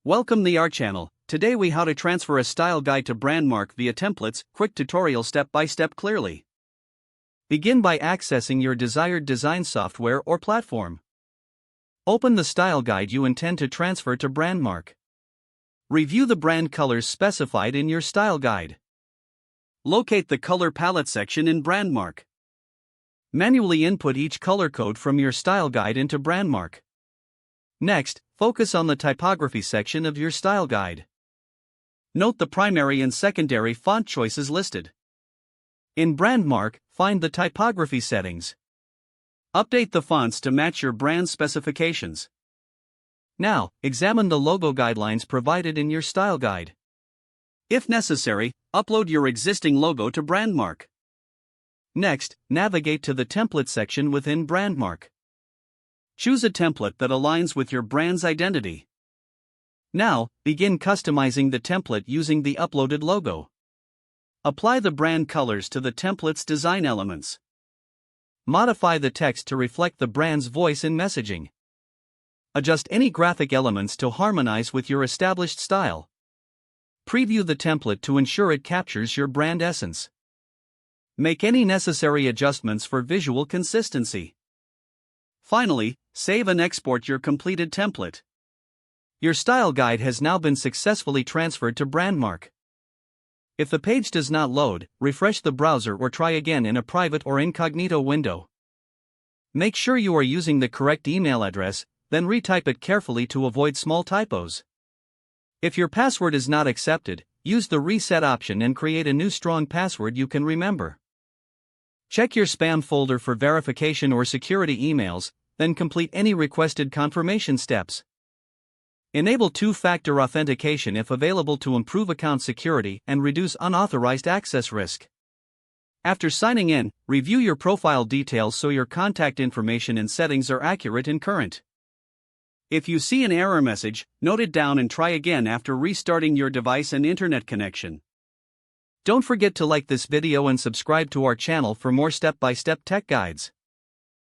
Welcome to our channel. Today we how to transfer a style guide to Brandmark via templates, quick tutorial step by step clearly. Begin by accessing your desired design software or platform. Open the style guide you intend to transfer to Brandmark. Review the brand colors specified in your style guide. Locate the color palette section in Brandmark. Manually input each color code from your style guide into Brandmark. Next, focus on the typography section of your style guide. Note the primary and secondary font choices listed. In Brandmark, find the typography settings. Update the fonts to match your brand specifications. Now, examine the logo guidelines provided in your style guide. If necessary, upload your existing logo to Brandmark. Next, navigate to the template section within Brandmark. Choose a template that aligns with your brand's identity. Now, begin customizing the template using the uploaded logo. Apply the brand colors to the template's design elements. Modify the text to reflect the brand's voice in messaging. Adjust any graphic elements to harmonize with your established style. Preview the template to ensure it captures your brand essence. Make any necessary adjustments for visual consistency. Finally, save and export your completed template. Your style guide has now been successfully transferred to Brandmark. If the page does not load, refresh the browser or try again in a private or incognito window. Make sure you are using the correct email address, then retype it carefully to avoid small typos. If your password is not accepted, use the reset option and create a new strong password you can remember. Check your spam folder for verification or security emails, then complete any requested confirmation steps. Enable two-factor authentication if available to improve account security and reduce unauthorized access risk. After signing in, review your profile details so your contact information and settings are accurate and current. If you see an error message, note it down and try again after restarting your device and internet connection. Don't forget to like this video and subscribe to our channel for more step-by-step tech guides.